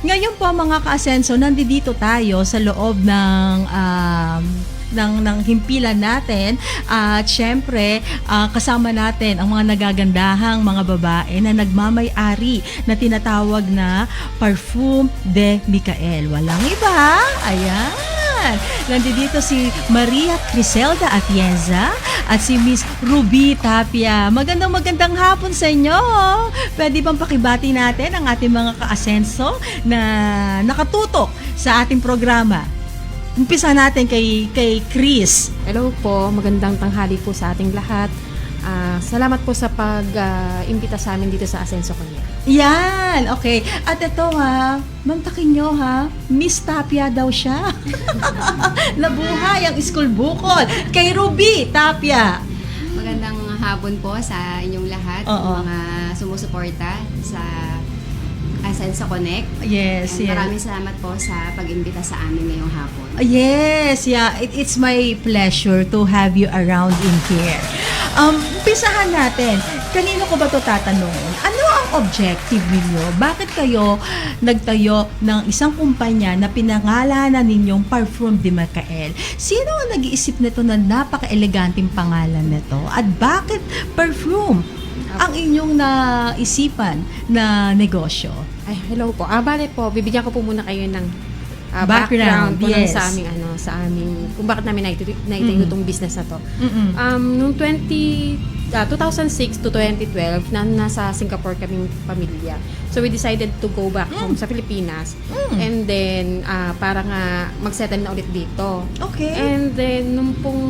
Ngayon po mga ka-asenso, nandito tayo sa loob ng himpilan natin at syempre kasama natin ang mga nagagandahang mga babae na nagmamay-ari na tinatawag na Parfum de Micael. Walang iba, ayan. Nandito si Maria Criselda Atienza at si Miss Ruby Tapia. Magandang hapon sa inyo. Pwede bang pakibati natin ang ating mga ka-asenso na nakatutok sa ating programa? Umpisa natin kay Chris. Hello po, magandang tanghali po sa ating lahat. Salamat po sa pag-imbita sa amin dito sa Asenso Connect. Yan, okay. At ito mantakin nyo Miss Tapia daw siya. Nabuhay ang school bukol. Kay Ruby Tapia. Magandang hapon po sa inyong lahat, mga sumusuporta sa Asenso Connect. Yes, And yes. maraming salamat po sa pag-imbita sa amin ngayong hapon. Yes, yeah. It's my pleasure to have you around in here. Umpisahan natin. Kanino ko ba ito tatanungin? Ano ang objective ninyo? Bakit kayo nagtayo ng isang kumpanya na pinangalanan ninyong Parfum de Micael? Sino ang nag-iisip nito na napaka-eleganteng pangalan nito? At bakit perfume ang inyong naisipan na negosyo? Ay, hello po. Bale po, bibigyan ko po muna kayo ng Background, po yes. sa aming kung bakit namin naitayo itong business na to. Noong 2006 to 2012, nasa Singapore kaming pamilya. So we decided to go back home sa Pilipinas. And then, para nga mag-settle na ulit dito. Okay. And then, nung pong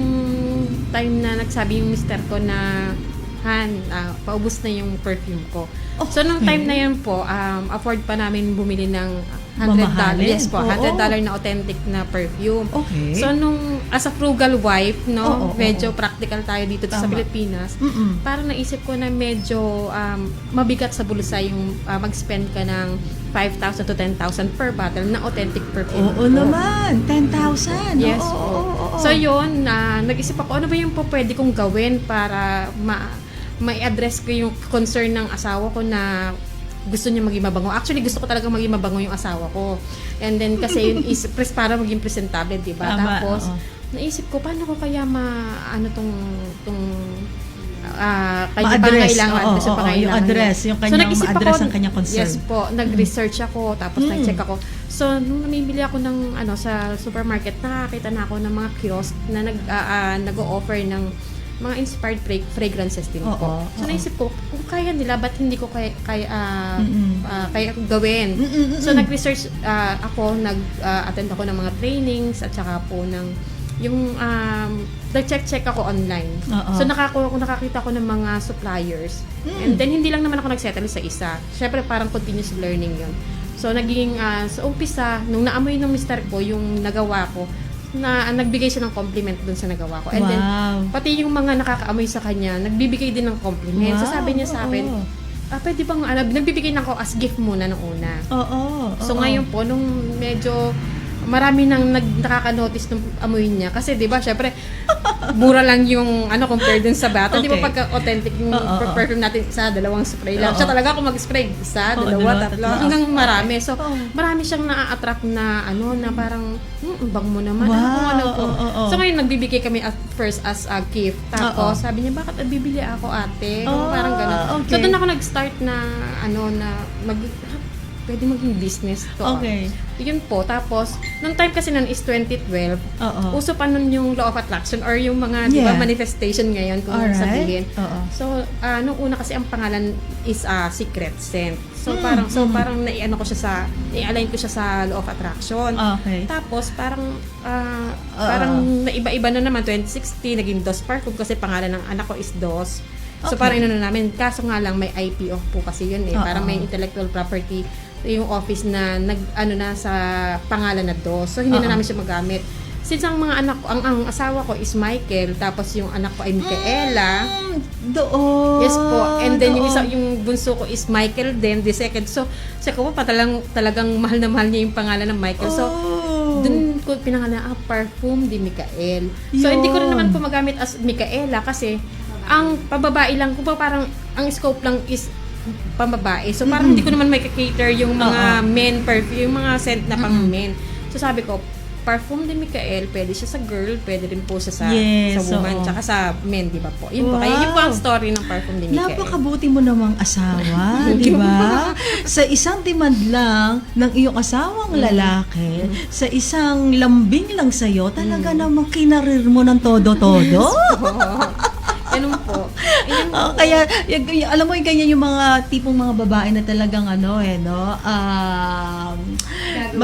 time na nagsabi yung mister ko na, Han, paubos na yung perfume ko. So, nung time na yun po, afford pa namin bumili ng $100. Yes po, $100 na authentic na perfume. Okay. So, as a frugal wife, medyo oo. practical tayo dito sa Tama. Pilipinas, parang naisip ko na medyo mabigat sa bulsa yung mag-spend ka ng 5,000 to 10,000 per bottle na authentic perfume. Oo naman, 10,000. Yes Oo, po. oo. So yun, nag-isip ako, ano ba yung pwede kong gawin para mai-address ko yung concern ng asawa ko na gusto niya maging mabango. Actually, gusto ko talaga maging mabango yung asawa ko. And then, kasi yun is para maging presentable, diba? Tama, Tapos, oo. naisip ko, paano ko kaya kanya Ma-address. pangailangan. Oo, Gusto oo, pangailangan yung address, niya. yung kanyang nag-isip ma-address ako, ang kanyang concern. Yes po, nag-research ako, tapos nag-check ako. So, nung namimili ako ng sa supermarket, nakakita na ako ng mga kiosk na nag-o-offer ng mga inspired fragrances din po. So, naisip ko, kung kaya nila, ba't hindi ko kaya gawin? So, nag-research ako, nag-attend ako ng mga trainings, at saka po nag-check ako online. So, nakakita ko ng mga suppliers. And then, hindi lang naman ako nag-settle sa isa. Syempre, parang continuous learning yun. So, naging, sa umpisa, nung naamoy ng mister ko, yung nagawa ko, na nagbigay siya ng compliment dun sa nagawa ko. And then, pati yung mga nakakaamoy sa kanya, nagbibigay din ng compliment. So, sabi niya sa akin, pwede bang, nagbibigay na ako as gift muna nung una. So, ngayon po, nung medyo marami nang nakaka-notice ng amoy niya. Kasi, di ba, syempre, mura lang yung, compared dun sa bata. Okay. Di ba, pagka authentic yung perfume natin, isa, dalawang spray lang. Siya talaga ako mag-spray. Isa, dalawa, tatlo, hanggang marami. So, marami siyang na-attract na, na parang, bang mo naman. So, ngayon, nagbibigay kami at first as a gift. Tapos, sabi niya, bakit bibili ako, ate? Parang gano'n. Okay. So, doon ako nag-start na, pwede maging business to. Okay. Yun po. Tapos, nung time kasi nun is 2012, uso pa nun yung law of attraction or yung mga, di ba, manifestation ngayon kung sabihin. So, nung una kasi ang pangalan is Secret Scent. So, parang nai-align ko siya sa law of attraction. Okay. Tapos, parang naiba-iba na naman. 2016, naging DOS Parfum kasi pangalan ng anak ko is DOS. So, parang namin. Kaso nga lang, may IPO po kasi yun eh. Parang may intellectual property yung office na sa pangalan na DOS. So, hindi na namin siya magamit. Since ang mga anak ko, ang asawa ko is Michael, tapos yung anak ko ay Micaela. Doon. Yes po. And then yung bunso ko is Michael then the second. So, ko po talagang mahal na mahal niya yung pangalan ng Michael. So, dun ko pinangalan Parfum de Micael. So, hindi ko rin naman po magamit as Micaela kasi ang pababae lang, kung parang ang scope lang is pambabae. So parang hindi ko naman may cater yung mga men perfume, yung mga scent na pang men. So sabi ko, Parfum de Micael, pwede siya sa girl, pwede rin po siya sa woman, tsaka sa men, di ba po? Yun po. Kaya yun po ang story ng Parfum de Micael. Napakabuti mo namang asawa, di ba? Sa isang demand lang ng iyong asawang lalaki, sa isang lambing lang sa'yo, talaga namang kinarir mo ng todo-todo. Ganun po. Kaya, alam mo, yung ganyan yung mga tipong mga babae na talagang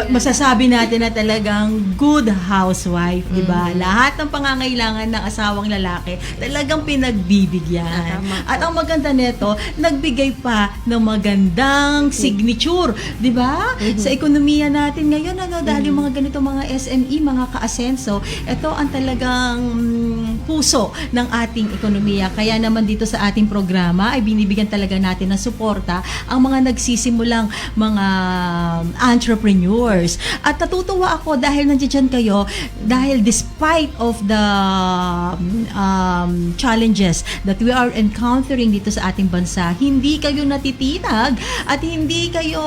masasabi natin na talagang good housewife, di ba? Lahat ng pangangailangan ng asawang lalaki, talagang pinagbibigyan. At ang maganda nito, nagbigay pa ng magandang signature, di ba? Sa ekonomiya natin ngayon, dahil yung mga ganito mga SME, mga ka-asenso, ito ang talagang puso ng ating ekonomiya. Kaya naman dito sa ating programa ay binibigyan talaga natin ng suporta ang mga nagsisimulang mga entrepreneurs. At natutuwa ako dahil nandiyan kayo, dahil despite of the challenges that we are encountering dito sa ating bansa, hindi kayo natitinag at hindi kayo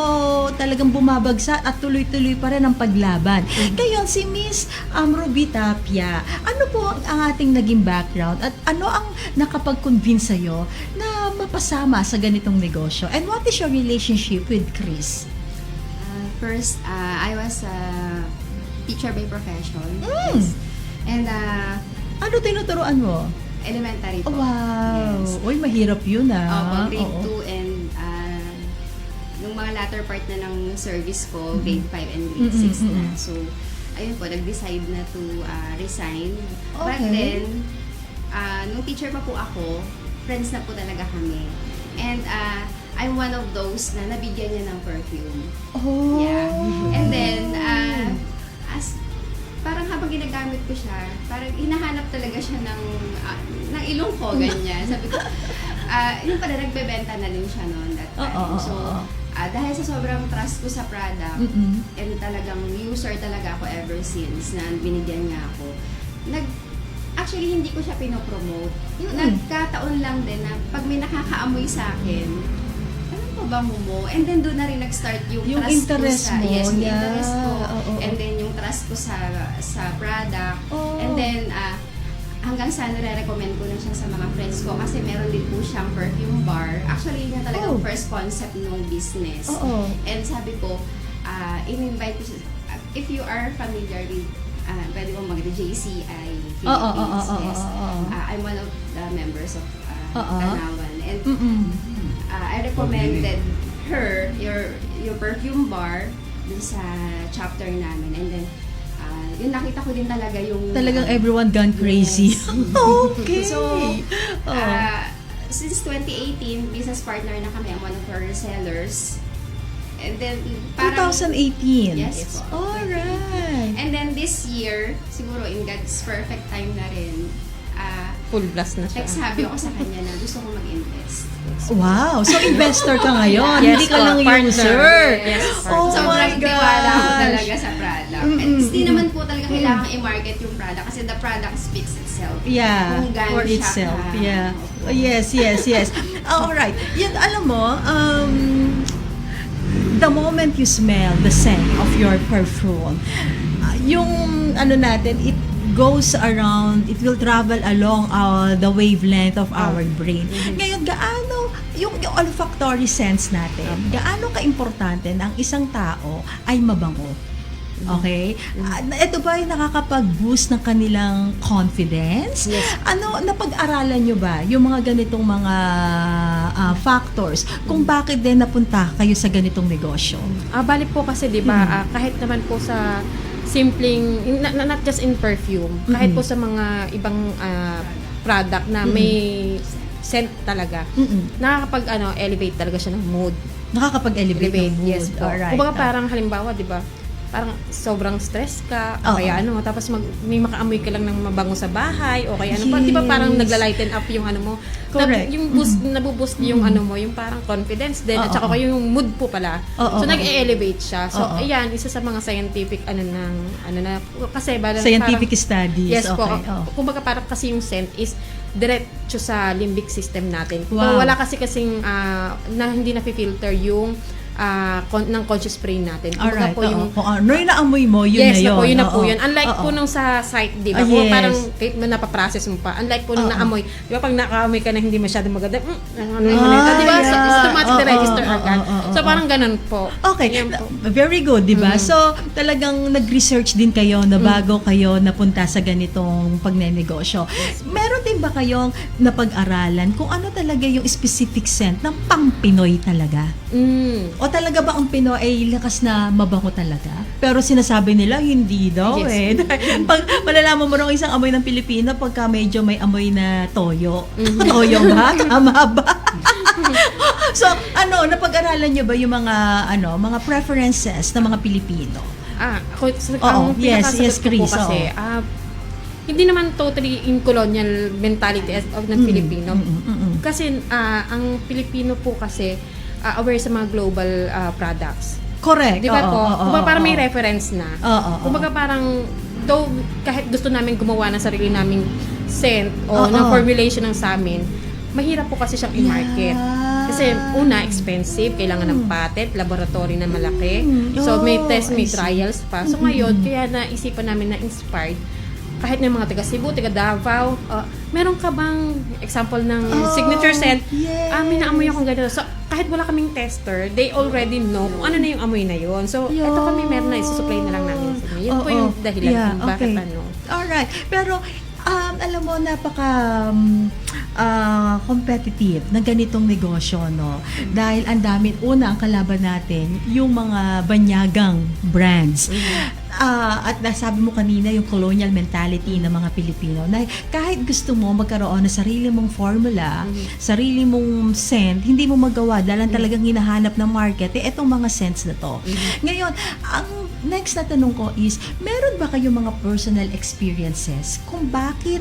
talagang bumabagsak at tuloy-tuloy pa rin ang paglaban. Ngayon, si Miss Ruby Tapia, ano po ang ating naging background at ano ang nakapag-convince sa'yo na mapasama sa ganitong negosyo? And what is your relationship with Chris? First, I was a teacher by profession. Yes. And Ano tinuturuan mo? elementary po. Oh, wow! Yes. Uy, mahirap yun Grade Oo. 2 and nung mga latter part na ng service ko, grade 5 and grade 6 na. So, ayun po, nag-decide na to resign. But Okay. then, nung teacher pa po ako, friends na po talaga kami. And I'm one of those na nabigyan niya ng perfume. Oh! Yeah. And then, parang habang ginagamit ko siya, parang hinahanap talaga siya ng ilong ko, ganyan. Sabi ko, yung pala nagbebenta na din siya noon that time. So, dahil sa sobrang trust ko sa product, and talagang user talaga ako ever since na binigyan niya ako, actually, hindi ko siya pinopromote. Nagkataon lang din na pag may nakakaamoy sa akin, ano pa ba mo? And then doon na rin nag-start yung trust interest ko sa... mo. Yes, yung Yeah. interest ko. Oo. And then yung trust ko sa product. Oh. And then, hanggang sa nare-recommend ko na siya sa mga friends ko kasi meron din po siyang perfume bar. Actually, yun yung talagang first concept ng business. Oo. And sabi ko, in-invite ko siya. If you are familiar with pwede mo mag-JCI Philippines. Yes. I'm one of the members of Tanawan. And I recommended her your perfume bar dun sa chapter namin. And then, yun nakita ko din talaga yung... Talagang everyone gone crazy. Yes. Okay. So, since 2018, business partner na kami. I'm one of her sellers. And then, parang... 2018? Yes po. Alright. And then this year, siguro in God's perfect time na rin, Full blast na siya. nagsabi ako sa kanya na gusto ko mag-invest. Wow! So, investor ka ngayon. Yes Hindi ka po, lang partner. user. Yes. Oh Sobrang my tiwala ko gosh! talaga sa product. And hindi naman po talaga kailangan i-market yung product kasi the product speaks itself. Yeah, Kung gaano for siya itself. ka- Yeah. Opo. Yes. Alright. Yan, alam mo, the moment you smell the scent of your perfume, yung ano natin, it goes around, it will travel along the wavelength of our brain. Ngayon, gaano, yung olfactory sense natin, gaano ka-importante na ang isang tao ay mabango? Okay? Ito ba ay nakakapag-boost ng kanilang confidence? Yes. Ano, napag-aralan nyo ba yung mga ganitong mga factors kung bakit din napunta kayo sa ganitong negosyo? Bali po kasi, di ba, kahit naman po sa simpleng, not just in perfume, kahit po sa mga ibang product na may scent talaga, nakakapag-elevate talaga siya ng mood. Nakakapag-elevate ng mood. Yes po. Alright. Kumbaga parang halimbawa, di ba, parang sobrang stress ka, o Oo. kaya tapos may makaamoy ka lang ng mabango sa bahay, o kaya di ba parang Yes. nagla-lighten up yung mo, Correct. yung boost, nabuboost yung mo, yung parang confidence din, at saka yung mood po pala. Oo. So, nag-elevate siya. So, Oo. ayan, isa sa mga scientific, kasi Scientific studies. yes po. Okay. Oh. Kumbaga parang kasi yung scent is diretso sa limbic system natin. Wow. Wala kasing na hindi na-filter yung ng conscious brain natin. Kumbaga Alright, po yung kung ano yung naamoy mo, yun yes, na yun. yun na po Oo. yun. Unlike Oo. po nung sa site, di ba? Ah, Kung yes. parang kahit napaprocess mo pa. Unlike po nung Oo. naamoy. Di ba pag nakaamoy ka na hindi masyadong maganda, ano yung manita? Di ba? So, yeah. automatic Oo, register oo, agad. oo, oo, So, parang ganun po. Okay, Yan po. very good, di ba? So, talagang nag-research din kayo na bago kayo napunta sa ganitong pagnenegosyo. Meron din ba kayong napag-aralan kung ano talaga yung specific scent ng pang-Pinoy talaga? O talaga ba ang Pinoy ay lakas na mabango talaga? Pero sinasabi nila, hindi daw Yes. Pag malalaman mo rin isang amoy ng Pilipino, pagka medyo may amoy na toyo. Toyo ba? Tama ba? So, napag-aralan nyo ba yung mga preferences ng mga Pilipino? Ako, Oo, ang yes, pinakasagot yes, ko po Chris, kasi, hindi naman totally in colonial mentality of ng Filipino. Kasi, ang Pilipino po kasi, aware sa mga global products. Correct. Di ba po? Kumbaga parang may oo. reference na. Oo. Kumbaga parang, though kahit gusto namin gumawa ng sarili naming scent Oo. o ng formulation ng sa amin, mahirap po kasi siyang i-market. Kasi una, expensive, kailangan ng patent, laboratory na malaki. So may test, may trials pa. So ngayon, kaya naisipan namin na inspired kahit ng mga taga Cebu, taga Davao, meron ka bang example ng signature scent? Yes. May naamoy akong ganito. So, kahit wala kaming tester, they already know kung ano na yung amoy na yun. So, Yun. eto kami meron na, isusupply na lang namin sa inyo. Yun po Oo. yung dahilan Yeah, kung bakit okay. Alright. Pero, alam mo, napaka competitive ng ganitong negosyo, no? Dahil ang dami, una, ang kalaban natin, yung mga banyagang brands. At nasabi mo kanina yung colonial mentality ng mga Pilipino na kahit gusto mo magkaroon ng sarili mong formula, sarili mong scent, hindi mo magawa dahil ang talagang hinahanap ng market, etong mga scents na to. Ngayon, ang next na tanong ko is, meron ba kayong mga personal experiences kung bakit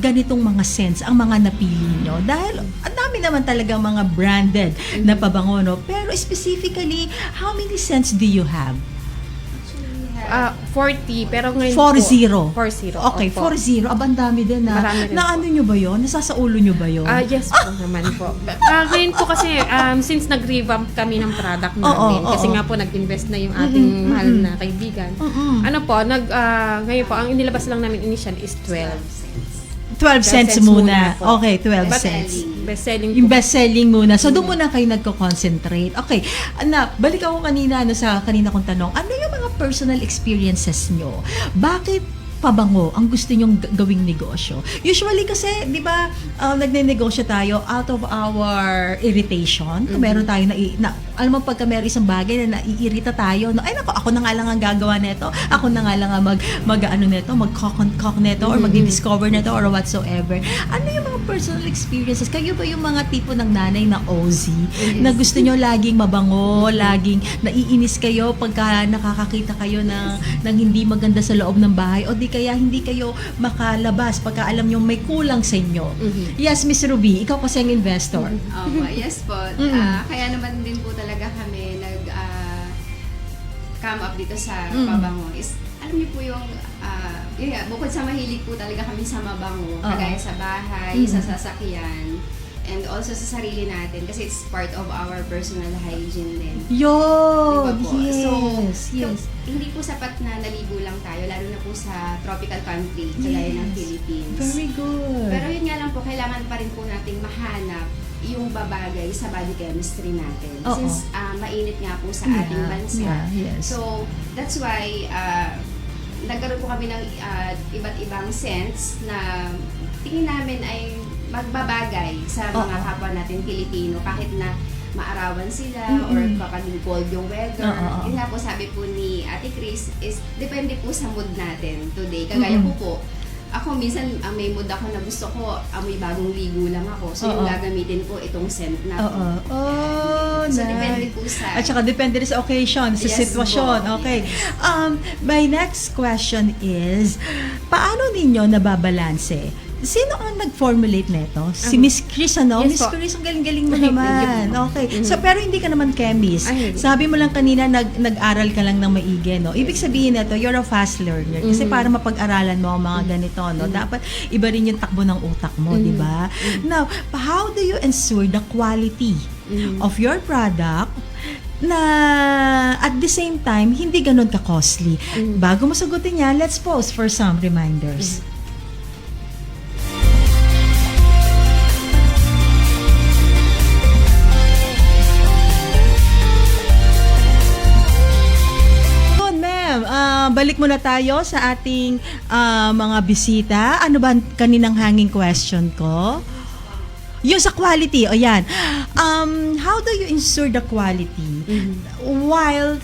ganitong mga scents ang mga napili nyo? Dahil ang dami naman talaga mga branded na pabango, no? Pero specifically, how many scents do you have? 40, pero ngayon 4-0. po. 40. Okay, opo. 4-0. Abang dami din na. Marami rin Na ano nyo ba yun? Nasasaulo nyo ba yun? Yes po naman po. Ngayon po kasi, since nag-revamp kami ng product namin, kasi nga po nag-invest na yung ating mahal na kaibigan, ano po, ngayon po, ang inilabas lang namin initial is 12. 12 cents cents muna. muna po. Okay, 12 But cents. Best-selling Yung po. best-selling muna. So, doon muna kayo nagko-concentrate. Okay. Balik ako kanina sa kanina kong tanong. Ano yung mga personal experiences nyo? Bakit pabango ang gusto nyong gawing negosyo? Usually kasi, di ba, nagne-negosyo tayo out of our irritation. Kung meron tayo alam mo, pagka meron isang bagay na naiirita tayo, no, ay nako, ako na nga lang ang gagawa nito. Ako na nga lang ang mag-cock nito or mag-discover nito or whatsoever. Ano yung mga personal experiences? Kayo ba yung mga tipo ng nanay na OZ na gusto nyo laging mabango, laging naiinis kayo pagka nakakakita kayo ng hindi maganda sa loob ng bahay o di kaya hindi kayo makalabas pagka alam nyo may kulang sa inyo? Yes, Miss Ruby, ikaw kasi ang investor. Opo, yes po. Kaya naman din po talaga kami come up dito sa pabango is, alam niyo po yung yun nga, bukod sa mahilig po talaga kami sa mabango, kagaya sa bahay, sa sasakyan, and also sa sarili natin kasi it's part of our personal hygiene din. Yun! Diba po? Yes, So, yes. hindi po sapat na naligo lang tayo, lalo na po sa tropical country, kagaya ng Philippines. Very good. Pero yun nga lang po, kailangan pa rin po nating mahanap yung babagay sa body chemistry natin. Oo. Since mainit nga po sa ating bansa. yes. So, that's why nagkaroon po kami ng iba't ibang scents na tingin namin ay magbabagay sa mga kapwa natin Pilipino kahit na maarawan sila or kapag cold yung weather. Yun nga po sabi po ni Ate Chris is depende po sa mood natin today. Kagaya po, ako minsan may mood ako na gusto ko amoy bagong ligo lang ako. So yung gagamitin ko itong scent na po. So depende po sa... At saka depende rin sa occasion, sa Yes sitwasyon. po. Okay. My next question is, paano ninyo nababalanse Sino ang nag-formulate nito? Si Miss Chris, ano? Yes Miss po. Chris, ang galing-galing mo Thank you naman. po. Okay. So, pero hindi ka naman chemist. Ay, hindi. Sabi mo lang kanina, nag-aral ka lang ng maigi, no? Ibig sabihin nito, you're a fast learner. Kasi para mapag-aralan mo ang mga ganito, no? Dapat iba rin yung takbo ng utak mo, di ba? Now, how do you ensure the quality of your product na at the same time, hindi ganun ka-costly? Bago mo sagutin yan, let's pause for some reminders. Balik muna tayo sa ating mga bisita. Ano ba ang kaninang hanging question ko? Yung sa quality, o yan. How do you ensure the quality while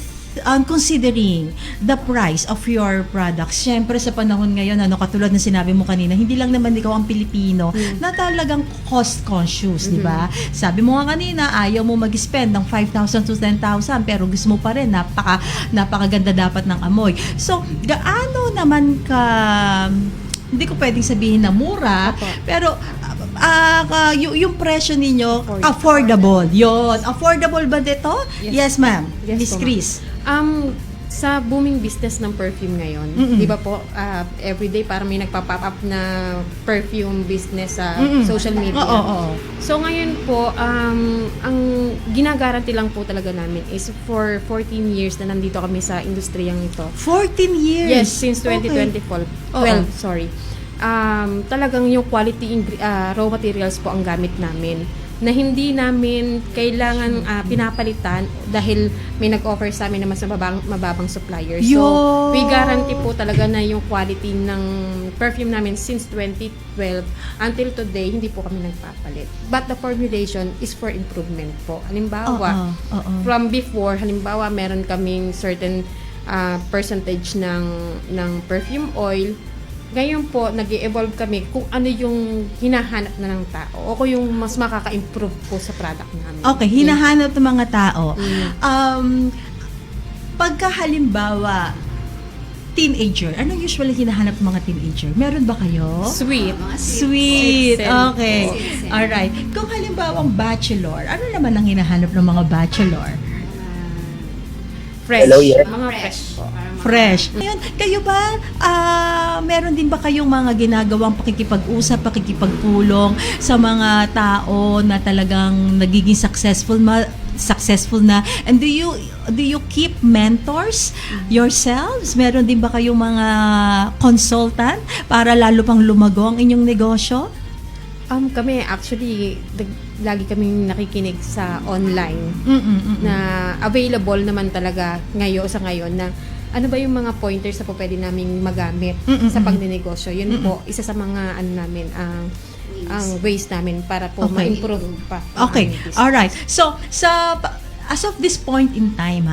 considering the price of your products? Siyempre sa panahon ngayon, katulad ng sinabi mo kanina, hindi lang naman ikaw ang Pilipino na talagang cost conscious, di ba? Sabi mo nga kanina, ayaw mo mag-spend ng 5,000 to 10,000 pero gusto mo pa rin, napakaganda dapat ng amoy. So, gaano naman ka, hindi ko pwedeng sabihin na mura, pero yung presyo ninyo, affordable. Yun. Affordable ba dito? Yes, ma'am. Yes, Miss po, ma'am. Chris. Sa booming business ng perfume ngayon, di ba po, everyday parang may nagpa-pop up na perfume business sa social media. Oo. So ngayon po, ang ginagaranti lang po talaga namin is for 14 years na nandito kami sa industriyang ito. 14 years? Yes, since 2012. Sorry. Talagang yung quality raw materials po ang gamit namin na hindi namin kailangan pinapalitan dahil may nag-offer sa amin na mas mababang supplier. So, we guarantee po talaga na yung quality ng perfume namin since 2012 until today, hindi po kami nagpapalit. But the formulation is for improvement po. Halimbawa, from before, halimbawa, meron kaming certain percentage ng perfume oil. Ngayon po, nag-evolve kami kung ano yung hinahanap na ng tao o kung yung mas makaka-improve po sa product namin. Okay, hinahanap ng mga tao. Pagka halimbawa, teenager, anong usually hinahanap ng mga teenager? Meron ba kayo? Sweet. Mga Sweet. Sweet. Okay. Sweet. Alright. Kung halimbawang bachelor, ano naman ang hinahanap ng mga bachelor? Fresh. Hello, yeah. Mga fresh po. Fresh. Ngayon, kayo ba, meron din ba kayong mga ginagawang pakikipag-usap, pakikipagpulong sa mga tao na talagang nagiging successful na, and do you keep mentors yourselves? Meron din ba kayong mga consultant para lalo pang lumago ang inyong negosyo? Kami actually lagi kaming nakikinig sa online na available naman talaga sa ngayon na ano ba yung mga pointers na po pwede naming magamit sa pagninegosyo. Yun po, isa sa mga ang ways namin para po ma-improve pa. Okay. Alright. So, as of this point in time,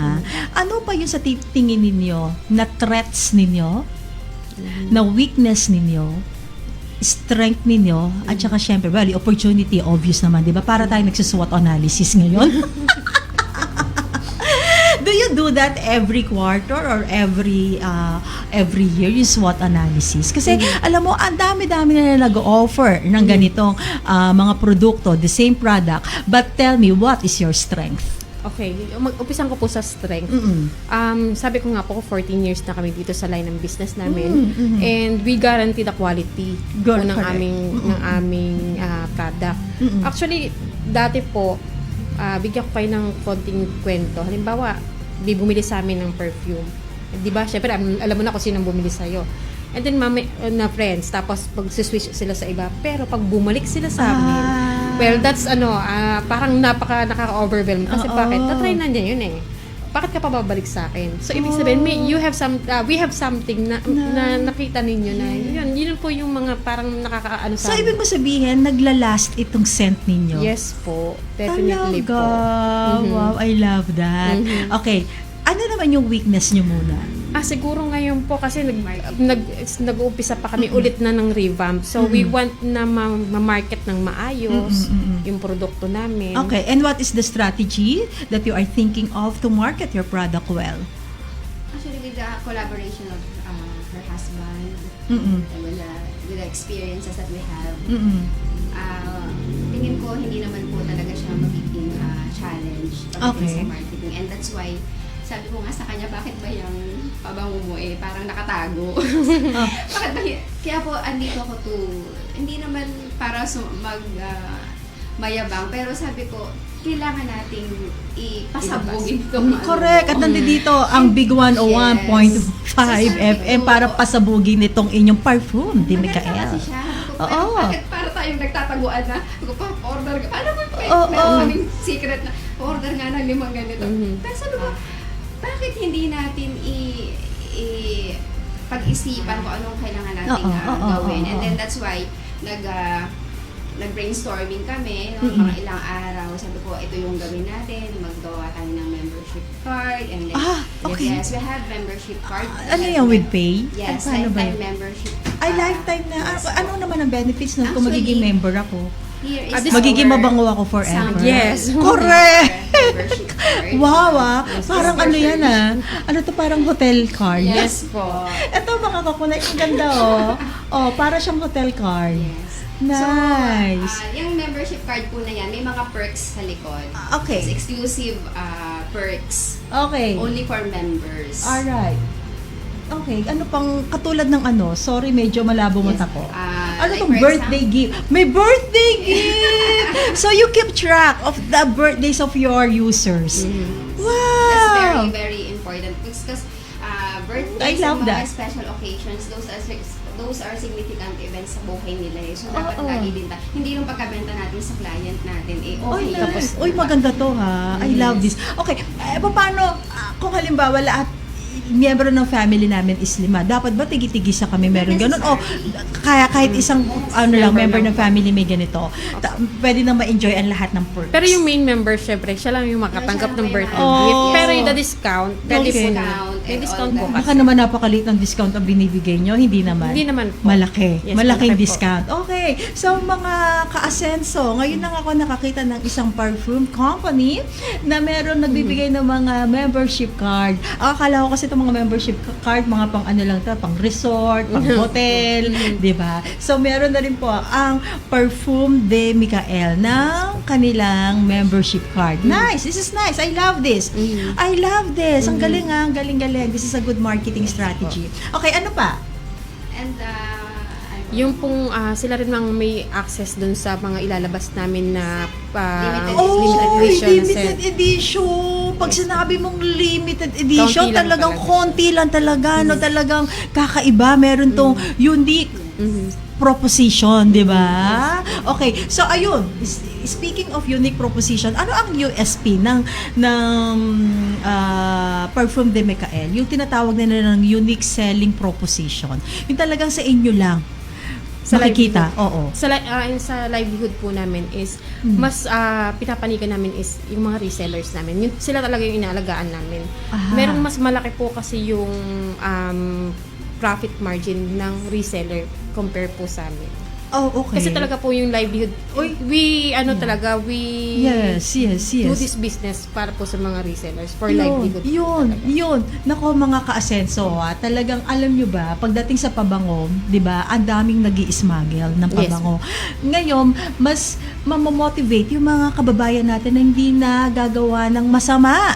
ano pa yung sa tingin ninyo na threats ninyo, na weakness ninyo, strength ninyo, at saka syempre, opportunity, obvious naman, di ba? Para tayo nagsuswot analysis ngayon. Do you do that every quarter or every year, yung SWOT analysis? Kasi alam mo, ang dami-dami na nag-offer ng ganitong mga produkto, the same product. But tell me, what is your strength? Okay, umpisan ko po sa strength. Sabi ko nga po, 14 years na kami dito sa line ng business namin. And we guarantee the quality po ng aming product. Actually, dati po, bigyan ko kayo ng konting kwento. Halimbawa, bumili sa amin ng perfume. Di ba? Syempre, alam mo na kung sino bumili sa'yo. And then, na friends. Tapos, pag-switch sila sa iba. Pero, pag bumalik sila sa amin, well, that's parang nakaka-overwhelm. Kasi bakit? Na-try na niya yun eh. Bakit ka pa babalik sa akin? So, ibig sabihin, we have something na nakita ninyo na yun po yung mga parang nakakaano sa So, ibig mo sabihin, naglalast itong scent ninyo? Yes po. Definitely po. Wow, I love that. Okay. Ano naman yung weakness nyo muna? Siguro ngayon po kasi nag-uumpisa pa kami ulit na ng revamp. So, we want na ma-market ng maayos yung produkto namin. Okay. And what is the strategy that you are thinking of to market your product well? Actually, with the collaboration of her husband, Mm-mm. and with the experiences that we have, Mm-mm. tingin ko hindi naman po talaga siya magiging challenge pagdating Okay. sa marketing. And that's why, sabi ko nga sa kanya, bakit ba yung pabango mo parang nakatago? Bakit ba? Kaya po, andito ako hindi naman para mayabang, pero sabi ko, kailangan nating ipasabugin itong Correct. At nandito ang Big 101.5 FM para pasabugin itong inyong perfume, di Maganda Micael? kasi siya. Sabi ko, Oo. bakit para tayong nagtataguan na? Sabi ko, order ka. Paano mo Oo. meron kaming secret na order nga ng 5 ganito. Mhm. Pero sabi ko, bakit hindi natin pag-isipan kung anong kailangan nating gawin? And then that's why nag-brainstorming kami mga ilang araw. Sabi ko, ito yung gawin natin. Maggawa tayo ng membership card. And then, Okay. yes, we have membership card. Ano yung with pay? Yes, Paano ba lifetime yun? membership. Ay, lifetime na. Yes, Ano naman ang benefits nun kung Actually, magiging member ako? Here is Magiging our mabango ako forever? sample Yes. Correct! membership card. Wow, Yes, parang yes, ano for yan Ano to, parang hotel card? Yes po. Ito mga kakunay, ang ganda para siyang hotel card. Yes. Nice. So, yung membership card po na yan, may mga perks sa likod. Okay. It's exclusive perks. Okay. Only for members. Alright. Okay, ano pang katulad ng ano? Sorry, medyo malabo mata ko. Ano like tong for birthday gift? May birthday gift! So you keep track of the birthdays of your users. Wow! That's very, very important. Because birthdays I love and that. mga special occasions, those are significant events sa buhay nila So, dapat lagi din hindi yung pagkabenta natin sa client natin, okay. Nice. Uy, maganda to ha. I love this. Okay, paano, kung halimbawa lahat miyembro ng family namin is 5, dapat ba tigi-tigisa kami meron ganun? O kaya kahit isang member ng family may ganito, pwede na ma-enjoy ang lahat ng perks. Pero yung main member, syempre, siya lang yung makatanggap ng birthday Oh. gift. Pero yung the discount, pwede Okay. po na. Discount May and discount all po that. Baka kasi. naman napakaliit ng discount ang binibigay nyo, hindi naman. Hindi naman po. Malaki. Yes, Malaking malaki po. discount. Okay. So, mga ka-asenso, ngayon lang ako nakakita ng isang perfume company na meron nagbibigay ng mga membership card. Akala ko kasi itong mga membership card, mga pang ano lang to, pang resort, pang hotel, di ba? So, meron na rin po ang Perfume de Micael ng kanilang membership card. Nice! This is nice. I love this. I love this. Ang galing ang galing-galing. This is a good marketing strategy. Okay, ano pa? And, Yung pong sila rin mang may access dun sa mga ilalabas namin na Limited Limited edition. Pag sinabi mong limited edition, Kaunti lang talagang talaga. konti lang talaga. No, talagang kakaiba. Meron tong unique proposition, di ba? Okay, so ayun, speaking of unique proposition, ano ang USP ng Perfume de Micael? Yung tinatawag nila ng unique selling proposition. Yung talagang sa inyo lang Sa makikita. Oo. Sa livelihood po namin is mas pinapanigan namin is yung mga resellers namin. Sila talaga yung inaalagaan namin. Aha. Merong mas malaki po kasi yung profit margin ng reseller compare po sa amin. Oh, okay. Kasi talaga po yung livelihood, Uy. we Yes. do this business para po sa mga resellers for livelihood. Yun. Nako mga ka-asenso, talagang alam nyo ba, pagdating sa pabango, 'di ba, ang daming nag-i-smuggle ng pabango. Ngayon, mas mamomotivate yung mga kababayan natin na hindi na gagawa ng masama.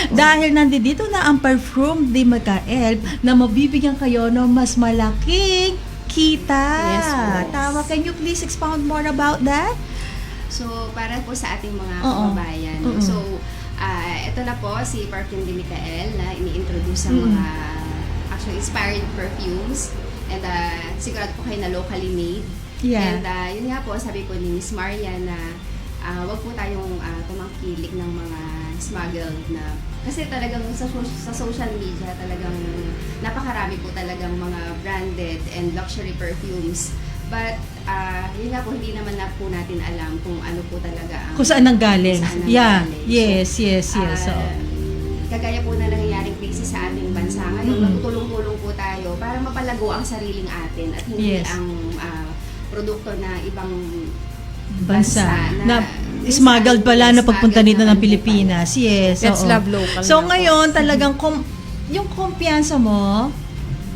Dahil nandito na ang Perfume de Micael na mabibigyan kayo ng mas malaking kita. Yes, yes. Tama. Can you please expound more about that? So, para po sa ating mga Oo. kababayan. Oo. So, ito na po si Perfume de Micael na ini-introduce sa mga actually inspired perfumes. And sigurado po kayo na locally made. Yeah. And yun nga po, sabi po ni Miss Maria na wag po tayong tumangkilik ng mga smuggled na kasi talagang sa social media talagang napakarami po talagang mga branded and luxury perfumes. But, yun nga po, hindi naman na po natin alam kung ano po talaga ang... Kung saan nanggaling. Saan Yeah. nanggaling. Yes. So, kagaya po na nangyayaring krisis sa ating bansa ngayon, magtulong-tulong po tayo para mapalago ang sariling atin at hindi Yes. ang produkto na ibang bansa na smuggled pala na pagpunta dito ng Pilipinas. Yes. Let's oo. love local So na po. ngayon talagang yung kumpiyansa mo,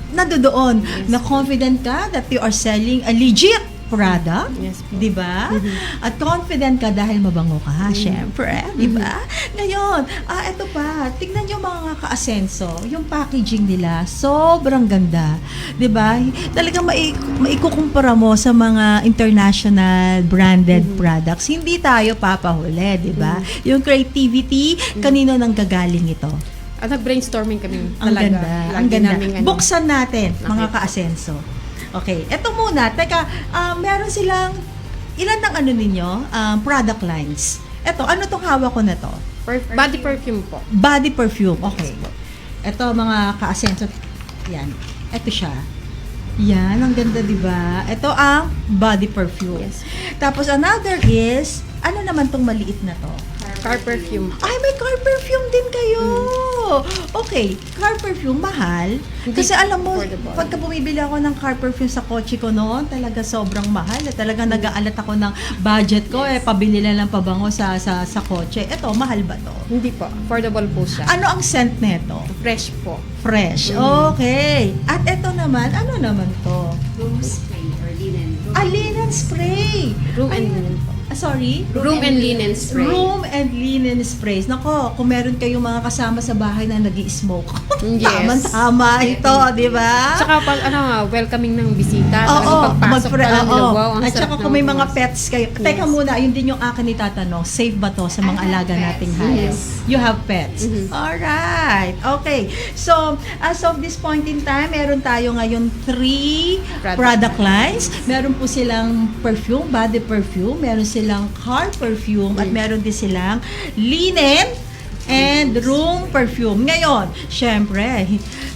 nandoon, na confident ka that you are selling a legit product, Yes po. di ba? At confident ka dahil mabango ka, syempre, di ba? Ngayon, eto pa, tignan nyo mga ka-asenso, yung packaging nila, sobrang ganda, di ba? Talagang maikukumpara mo sa mga international branded products. Hindi tayo papahuli, di ba? Yung creativity, kanino nang gagaling ito? At nag-brainstorming kami Ang talaga. ganda, Lagi ang ganda. naming ano. Buksan natin, mga Okay. ka-asenso. Okay, eto muna. Teka, meron silang, ilan ng ano ninyo? Product lines. Eto, ano tong hawak ko na to? Body perfume po. Body perfume. Okay. Eto, mga ka-asenso. Yan. Eto siya. Yan, ang ganda, di ba? Ito ang body perfume. Yes. Tapos another is, ano naman tong maliit na to? Car perfume. Ay, may car perfume din kayo. Okay, car perfume, mahal. Kasi alam mo, affordable. pagka bumibili ako ng car perfume sa kotse ko noon, talaga sobrang mahal. Talaga nag-aalat ako ng budget ko, pabili lang ng pabango sa kotse. Ito, mahal ba to? Hindi po. Affordable po siya. Ano ang scent nito? Fresh po. Fresh. Okay. At ito naman, ano naman to? Room spray or linen. Linen spray. Room and Ay, linen po. sorry? Room and linen spray. Room and linen sprays. Nako, kung meron kayong mga kasama sa bahay na nag-i-smoke, Yes. tama ito, di ba? Tsaka pag welcoming ng bisita, Oo, pagpasok pa lang nila, wow, ang At sarap saka kung may naman mga po. pets kayo. Teka muna, yun din yung akin itatanong. Safe ba to sa mga I have alaga pets. nating hayop? Yes. You have pets? Alright. Okay. So, as of this point in time, meron tayo ngayon 3 product lines. Meron po silang perfume, body perfume. Meron silang car perfume. At meron din silang linen and room perfume. Ngayon, syempre,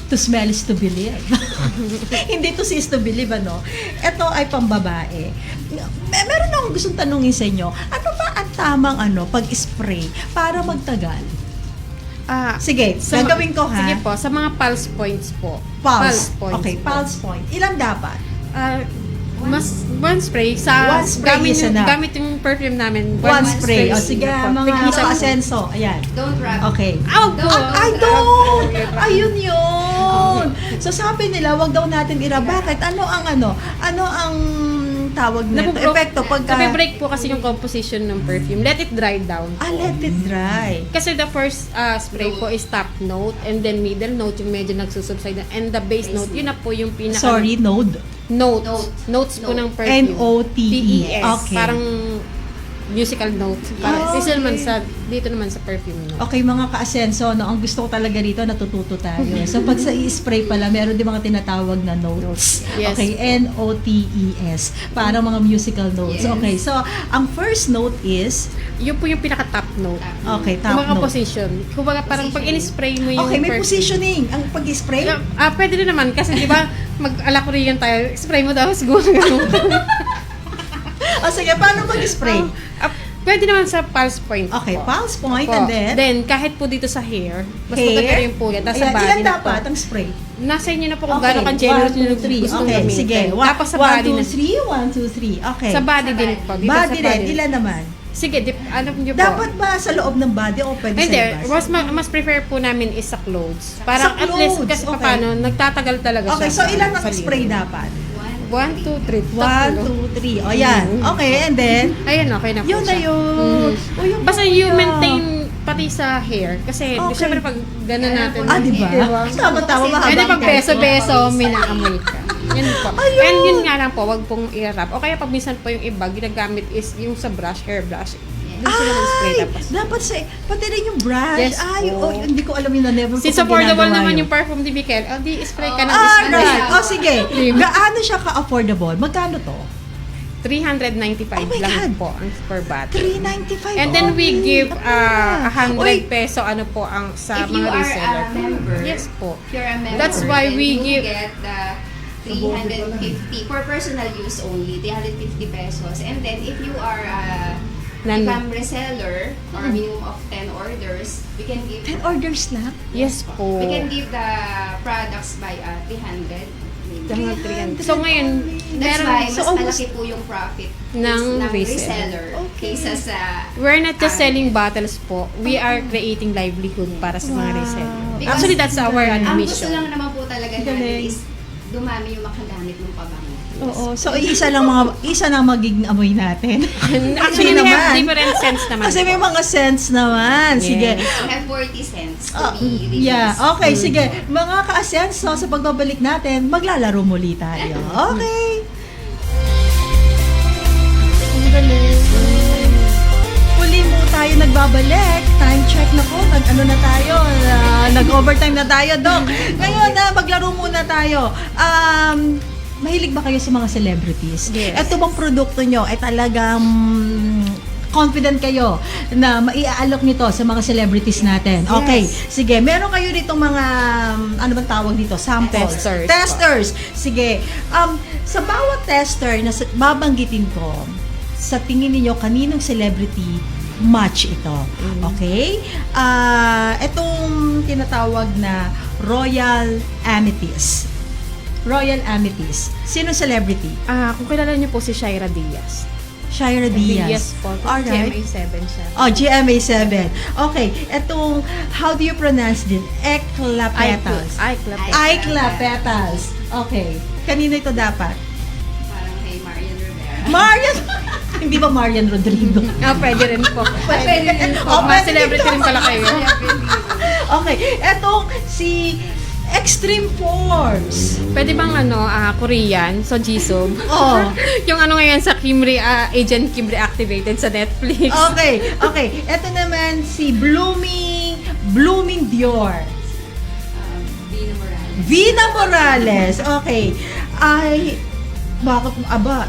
to smell is to believe. Hindi to see is to believe, ano? Ito ay pambabae. Meron akong gustong tanungin sa inyo. Ano ba ang tamang pag-spray para magtagal? Sige, gagawin ko, ha? Sige po, sa mga pulse points po. Pulse. points Okay, po. pulse point. Ilan dapat? Mas one spray sa One spray is enough. gamit yung perfume namin. One spray. O is sige, enough po. mga Tig-isa po. ka-asenso. Ayan. Don't rub. Okay. Ow, I don't! Ayun yun! So sabi nila, wag daw natin ira. Bakit? Ano ang tawag nito? Epekto pagka... Nabe-break po kasi yung composition ng perfume. Let it dry down po. let it dry. Kasi the first spray po is top note, and then middle note yung medyo nagsusubside, and the base note, yun na po yung pinaka... Sorry, node. Notes po Note. ng perfume. N-O-T-E. P-E-S. Okay. Parang musical note. Parang, Okay. dito naman sa perfume note. Okay, mga ka-asenso, ang gusto ko talaga rito, natututo tayo. So, pag sa i-spray pala, meron din mga tinatawag na notes. Yes. Okay, N-O-T-E-S. Parang mga musical notes. Yes. Okay, so, ang first note is, Yun po yung pinaka-top note. okay, Yung top mga note. position. Kumbaga parang pag in-spray mo yung Okay, may perfume. positioning. Ang pag-spray? Pwede rin naman kasi di ba mag-alakurigan tayo, spray mo daw siguro ganun. Sige, paano mag-spray? Pwede naman sa pulse point. Okay, po. pulse point, Opo. and then? kahit po dito sa hair, mas Hair? maganda yung pulot. Tapos sa Ayan, body ilan na dapat po. ang spray? Nasa inyo na po kung Okay, gano'n ka-generous 1, nyo 2, 3. gustong Okay, gamitin. sige. Tapos sa 1, body 2, na. 3, 1, 2, 3. Okay. Sa body din po. Dito Body sa rin, ilan naman? Sige, alam nyo po. Dapat ba sa loob ng body o pwede Hindi, sa labas? mas prefer po namin is sa clothes. Parang Sa at least clothes, kasi okay. paano, nagtatagal talaga siya. Okay, so sa- ilan ang sa spray libo. dapat? 1, 2, 3. 1, 2, 3. O yan. Okay, and then? Ayun, okay na po Yun na siya. yun. O, yung Basta pala. you maintain pati sa hair. Kasi, Okay. syempre pag gano'n natin. Diba? Tama-tama, mahabang Pwede pag hair. beso-beso, minaamoy ka. Yun po. Ayun. And yun nga lang po, wag pong i-wrap. O kaya pag minsan po yung iba, ginagamit is yung sa brush, hair brush. Doon sila mag-spray Ay, tapos. dapat sa, pati rin yung brush. Yes Ay, po. hindi ko alam yun na never ko Since pa affordable ginagawa naman yun. yung perfume ni Mikel, di spray ka ng Alright. Ano O sige, Diba? gaano siya ka-affordable? Magkano to? 395 Oh my lang God. po ang per bottle. 395. And then we Okay. give Uy, 100 peso ano po ang sa If you mga are reseller. a member, Yes po. if you're a member, That's why then we you give- get the 350 for personal use only, 350 pesos. And then if you are become reseller or a minimum of 10 orders, we can give 10 orders lang? Yes po. we can give the products by 300. Mga 300. So ngayon, That's meron, why mas so almost- malaki po yung profit ng reseller Okay. kaysa sa we're not just selling bottles po. We are creating livelihood para sa mga reseller. Because Actually, that's our ang gusto mission. lang naman po talaga Galing. namin is dumami yung makagamit ng pabango. Oo. So, isa na magiging amoy natin. Actually, we have naman. different scents naman. Kasi may po. mga scents naman. Sige. Yes. We have 40 cents to Ah, be released. yeah, okay, sige. Mga ka-asenso, sa pagbabalik natin, maglalaro muli tayo. Okay. Muli mo tayo nagbabalik. Time check na po. Nag-ano na tayo. Nag-overtime na tayo, Dok. Ngayon, maglaro muna tayo. Mahilig ba kayo sa mga celebrities? Yes. Ito bang produkto nyo ay talagang confident kayo na maiaalok nito sa mga celebrities natin? Yes. Okay, sige. Meron kayo ditong mga, ano bang tawag dito? Samples. Testers. Testers. Sige. Sa bawat tester na babanggitin ko, sa tingin niyo kaninong celebrity match ito? Okay? Itong tinatawag na Royal Amethyst. Royal Amethyst. Sino celebrity? Kung kilala niyo po si Shaira Diaz. Shaira Diaz. Diaz po. Alright. GMA7 siya. Oh, GMA7. Okay. Itong, how do you pronounce din? Eclapetals. Eclapetals. Okay. Kanino ito dapat? Parang kay Marian Rivera. Marian! Hindi ba Marian Rodrigo? Pwede rin po. Pwede rin po. Oh, Mga pwede celebrity rin rin pala kayo. Okay. Etong si Extreme Force. Pwede bang Korean? So, Jisoo. Oh. Yung ngayon sa Agent Kim reactivated sa Netflix. Okay. Okay. Ito naman si Blooming Dior. Dina Morales. Vina Morales. Okay. Ay, bakit,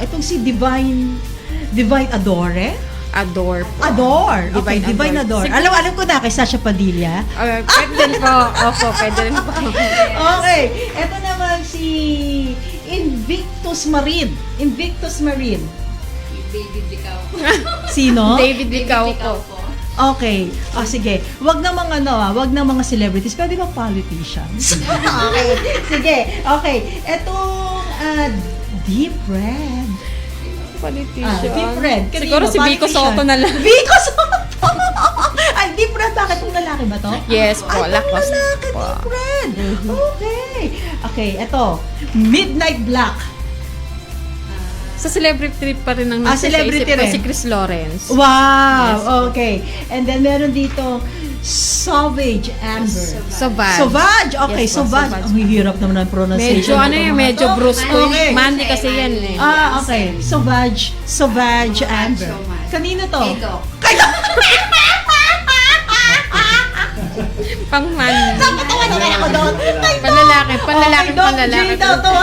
itong si Divine Adore? Adore po. Adore. Okay, Divine Adore. Siguro- Alam ko na kay Sasha Padilla. Pwede din po. Opo, pwede rin po. Okay. Ito naman si Invictus Marine. David Licao po. Sino? David Licao po. Okay. Sige. Wag na mga celebrities. Pwede ba politicians? Okay. Sige. Okay. Etong Deep Red. Politician. Deep Red. Kanino? Siguro si Vico Politician. Soto na lang. Vico Soto! Ay, Deep Red. Bakit kung lalaki ba to? Yes po, Ay, lakos lalaki, po. Deep Red. Okay. Okay, eto. Midnight Black. Sa celebrity pa rin ang nasa Celebrity sa isip ko, rin. si Chris Lawrence. Wow! Okay. And then meron dito Sauvage Amber. Sauvage! Okay, Yes po, Sauvage. Sauvage. Ang hirap naman ang pronunciation. Medyo medyo Bruce po. Okay. Mandy kasi yan eh. Okay. Sauvage Amber. Sauvage. Kanino to? Kay Doc. Pang Mandy. Napatawa naman ako doon. Panlalaki, panlalaki, Okay, Doc panlalaki. J daw to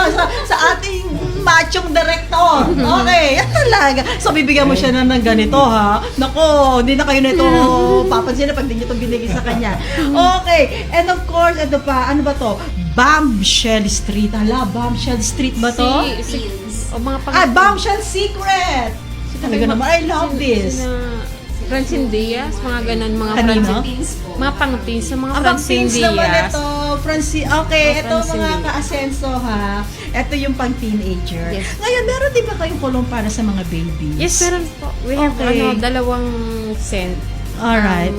sa ating machong director. Okay, yan talaga. So, bibigyan mo siya ng ganito, ha? Nako, hindi na kayo nito papansin na pag hindi nyo ito binigay sa kanya. Okay, and of course, ito pa, ano ba to? Bombshell Street. Bombshell Street ba to? Teens. O mga pang... Bombshell Secret! Talaga naman, I love this. Francine Diaz, mga ganun, mga Kanino? Francine. Teens po. Mga pang-teens, sa mga Ang Francine pang-teens naman Diaz. ito, okay, Oh, ito Francine mga Diaz. ka-asenso ha. Ito yung pang-teenager. Yes. Ngayon, meron din ba kayong kulong para sa mga babies? Yes, meron po. We have Okay. dalawang scent. Alright.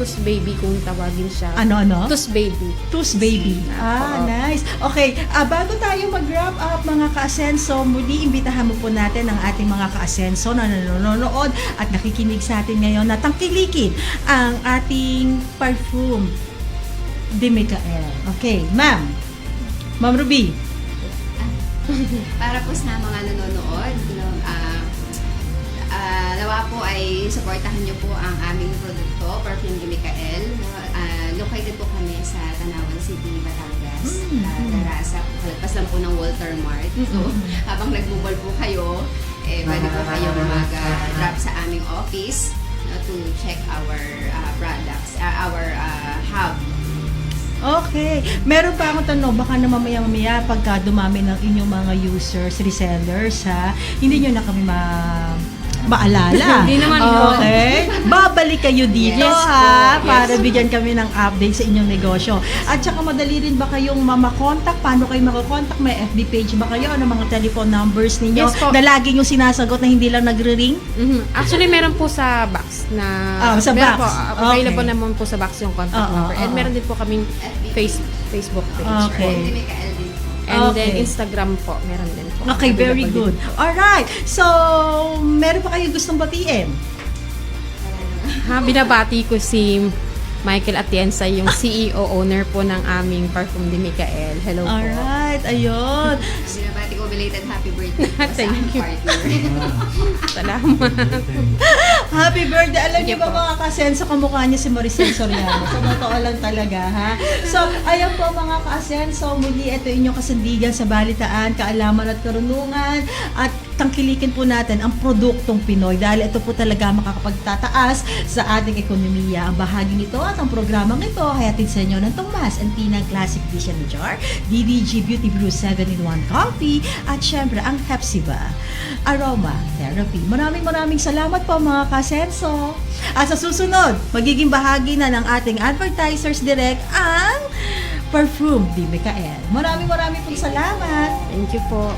Tus Baby kung tawagin siya. Ano? Tus Baby. Tus Baby. Oo. Nice. Okay, bago tayo mag-wrap up mga ka-asenso, muli imbitahan mo po natin ang ating mga ka-asenso na nanonood at nakikinig sa atin ngayon na tangkilikin ang ating perfume de Micael. Okay, Ma'am Ruby. Para po sa mga nanonood, nawa po ay supportahan niyo po ang aming produkto, Perfume de Micael. Located po kami sa Tanawan City, Batangas. Darasa, kalagpas lang po ng Walter Mart. So, habang nagbubol po kayo, pwede po kayong mag-drop sa aming office to check our products, our hub. Okay. Meron pa akong tanong, baka na mamaya pagka dumami ng inyong mga users, resellers, ha, hindi nyo na kami maalala. Hindi naman po. Okay. Babalik kayo dito Yes ha, po. para bigyan kami ng update sa inyong negosyo. At saka madali rin ba kayong mamakontak? Paano kayo makakontak? May FB page ba kayo? Ano mga telephone numbers ninyo? Yes po. Na lagi yung sinasagot na hindi lang nagre-ring? Actually, meron po sa box na Sa meron box. Po, available Okay. naman po sa box yung contact Oo, number. And oo. meron din po kaming Facebook page. Okay. Hindi may ka-L din po. And then Okay. Instagram po, meron din po. Okay, very Available good. din po. Alright. So, meron pa kayo gustong batiin? Binabati ko si Michael Atienza, yung CEO owner po ng aming Parfum de Micael. Hello po. Alright, ayun. Binabati ko belated happy birthday po sa Thank aking you. partner. Salamat. Happy birthday. Alam niyo Sige ba po. mga kasenso, kamukha niya si Maricel Soriano. Sa totoo lang talaga, ha? So, ayan po mga kasenso, muli ito inyong kasandigan sa balitaan, kaalaman at karunungan, at tangkilikin po natin ang produktong Pinoy dahil ito po talaga makakapagtataas sa ating ekonomiya. Ang bahaging ito at ang programang ito ay hatid sa inyo ng Tomas and Tina Classic Vision Jar, DDG Beauty Brew 7-in-1 Coffee, at syempre ang Hepsiba Aroma Therapy. Maraming salamat po mga kasenso. At sa susunod, magiging bahagi na ng ating Advertisers Direct ang Perfume de Micael. Maraming pong salamat. Thank you po.